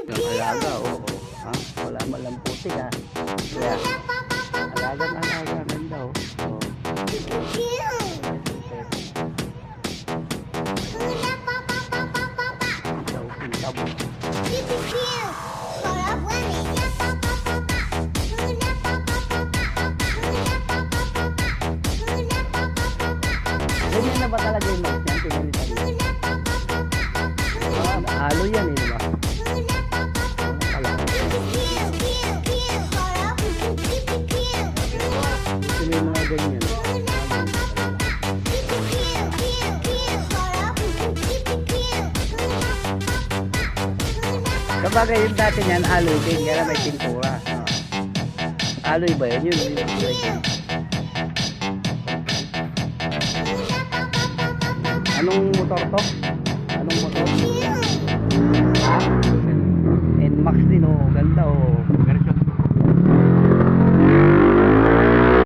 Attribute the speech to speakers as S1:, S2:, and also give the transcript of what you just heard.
S1: Yung alaga, oo. Ha? Wala man lang putik ha. Kaya, alaga, ganda oh. Oh. Pintab. Ganyan na ba talaga yung mouse yan? Pinilitan mo. Halo yan eh, di ba? Ano pala? Ito na yung mga ganyan. Kabagay yung dati niyan, aloy din. Kaya may pintura. Aloy ba yun? Yun. Anong motor to? Anong motor? Ha? NMAX din oh. Ganda oh.